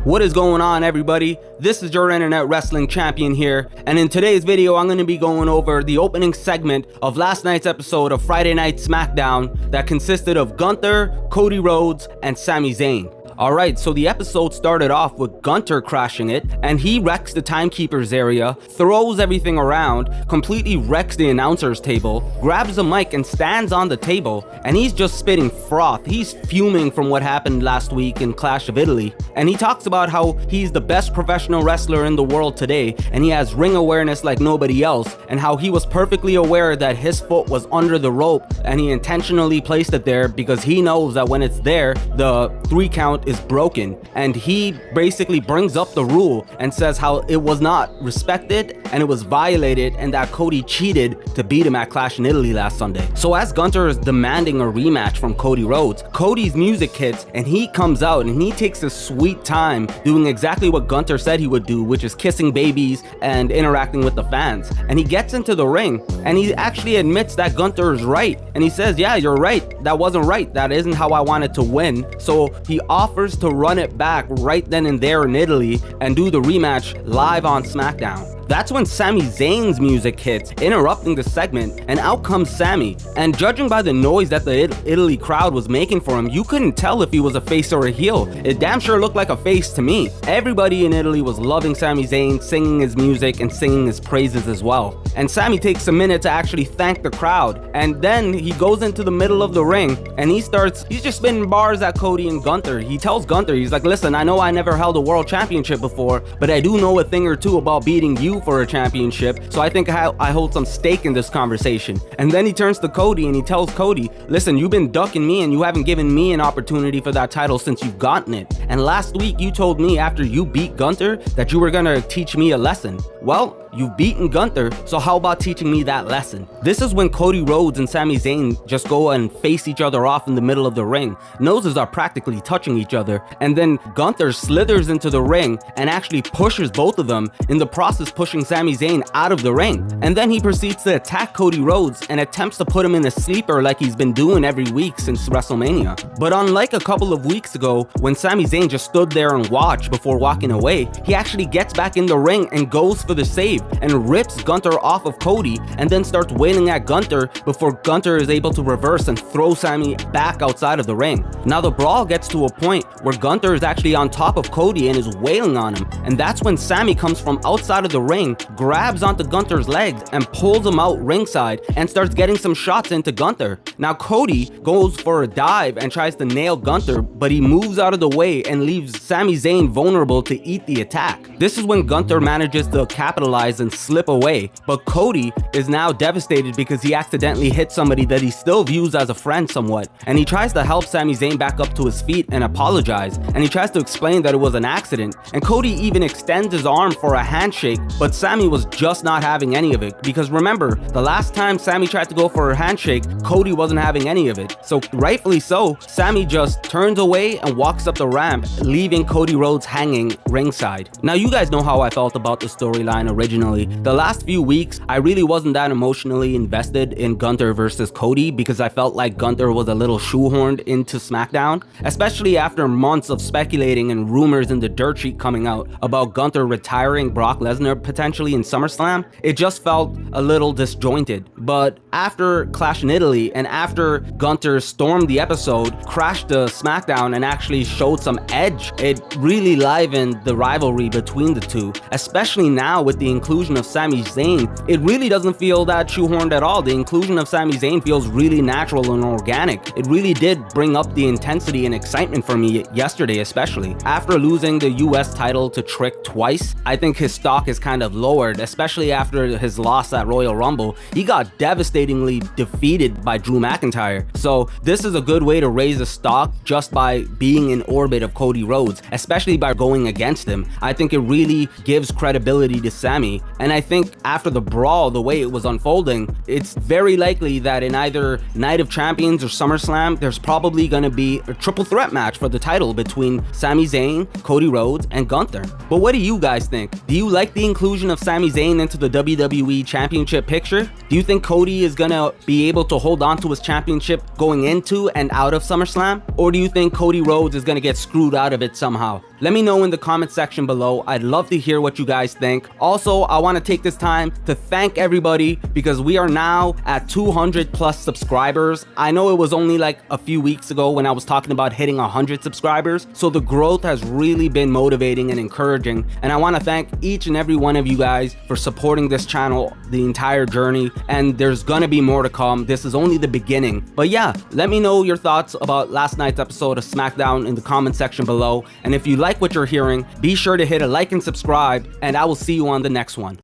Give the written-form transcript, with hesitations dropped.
What is going on, everybody? This is your internet wrestling champion here, and in today's video I'm going to be going over the opening segment of last night's episode of Friday Night SmackDown that consisted of Gunther, Cody Rhodes, and Sami Zayn. Alright, so the episode started off with Gunther crashing it, and he wrecks the timekeeper's area, throws everything around, completely wrecks the announcer's table, grabs a mic and stands on the table, and he's just spitting froth. He's fuming from what happened last week in Clash of Italy, and he talks about how he's the best professional wrestler in the world today, and he has ring awareness like nobody else, and how he was perfectly aware that his foot was under the rope, and he intentionally placed it there because he knows that when it's there, the 3 count is broken, and he basically brings up the rule and says how it was not respected and it was violated, and that Cody cheated to beat him at Clash in Italy last Sunday. So as Gunther is demanding a rematch from Cody Rhodes, Cody's music hits and he comes out and he takes a sweet time doing exactly what Gunther said he would do, which is kissing babies and interacting with the fans. And he gets into the ring and he actually admits that Gunther is right, and he says, yeah, you're right, that wasn't right, that isn't how I wanted to win. So he offers to run it back right then and there in Italy and do the rematch live on SmackDown. That's when Sami Zayn's music hits, interrupting the segment, and out comes Sami. And judging by the noise that the Italy crowd was making for him, you couldn't tell if he was a face or a heel. It damn sure looked like a face to me. Everybody in Italy was loving Sami Zayn, singing his music and singing his praises as well. And Sami takes a minute to actually thank the crowd, and then he goes into the middle of the ring and he's just spitting bars at Cody and Gunther. He tells Gunther, he's like, listen, I know I never held a world championship before, but I do know a thing or two about beating you for a championship, so I think I hold some stake in this conversation. And then he turns to Cody and he tells Cody, listen, you've been ducking me and you haven't given me an opportunity for that title since you've gotten it. And last week you told me after you beat Gunther that you were gonna teach me a lesson. Well, you've beaten Gunther, so how about teaching me that lesson? This is when Cody Rhodes and Sami Zayn just go and face each other off in the middle of the ring. Noses are practically touching each other, and then Gunther slithers into the ring and actually pushes both of them, in the process pushing Sami Zayn out of the ring. And then he proceeds to attack Cody Rhodes and attempts to put him in a sleeper like he's been doing every week since WrestleMania. But unlike a couple of weeks ago, when Sami Zayn just stood there and watched before walking away, he actually gets back in the ring and goes for the save and rips Gunther off of Cody, and then starts wailing at Gunther before Gunther is able to reverse and throw Sami back outside of the ring. Now the brawl gets to a point where Gunther is actually on top of Cody and is wailing on him, and that's when Sami comes from outside of the ring, grabs onto Gunther's legs and pulls him out ringside and starts getting some shots into Gunther. Now Cody goes for a dive and tries to nail Gunther, but he moves out of the way and leaves Sami Zayn vulnerable to eat the attack. This is when Gunther manages to capitalize and slip away, but Cody is now devastated because he accidentally hit somebody that he still views as a friend somewhat, and he tries to help Sami Zayn back up to his feet and apologize, and he tries to explain that it was an accident, and Cody even extends his arm for a handshake, but Sami was just not having any of it, because remember, the last time Sami tried to go for a handshake, Cody wasn't having any of it. So rightfully so, Sami just turns away and walks up the ramp, leaving Cody Rhodes hanging ringside. Now you guys know how I felt about the storyline originally. The last few weeks, I really wasn't that emotionally invested in Gunther versus Cody because I felt like Gunther was a little shoehorned into SmackDown, especially after months of speculating and rumors in the dirt sheet coming out about Gunther retiring Brock Lesnar potentially in SummerSlam. It just felt a little disjointed. But after Clash in Italy and after Gunther stormed the episode, crashed the SmackDown and actually showed some edge, it really livened the rivalry between the two, especially now with the inclusion of Sami Zayn. It really doesn't feel that shoehorned at all. The inclusion of Sami Zayn feels really natural and organic. It really did bring up the intensity and excitement for me yesterday, especially. After losing the US title to Trick twice, I think his stock is kind of lowered, especially after his loss at Royal Rumble. He got devastatingly defeated by Drew McIntyre. So this is a good way to raise the stock just by being in orbit of Cody Rhodes, especially by going against him. I think it really gives credibility to Sami, and I think after the brawl, the way it was unfolding, it's very likely that in either Night of Champions or SummerSlam, there's probably going to be a triple threat match for the title between Sami Zayn, Cody Rhodes, and Gunther. But what do you guys think? Do you like the inclusion of Sami Zayn into the WWE Championship picture? Do you think Cody is going to be able to hold on to his championship going into and out of SummerSlam? Or do you think Cody Rhodes is going to get screwed out of it somehow? Let me know in the comment section below. I'd love to hear what you guys think. Also, I want to take this time to thank everybody because we are now at 200 plus subscribers. I know it was only like a few weeks ago when I was talking about hitting 100 subscribers, so the growth has really been motivating and encouraging, and I want to thank each and every one of you guys for supporting this channel the entire journey, and there's gonna be more to come. This is only the beginning. But yeah, let me know your thoughts about last night's episode of SmackDown in the comment section below, and if you like what you're hearing, be sure to hit a like and subscribe, and I will see you on the next one.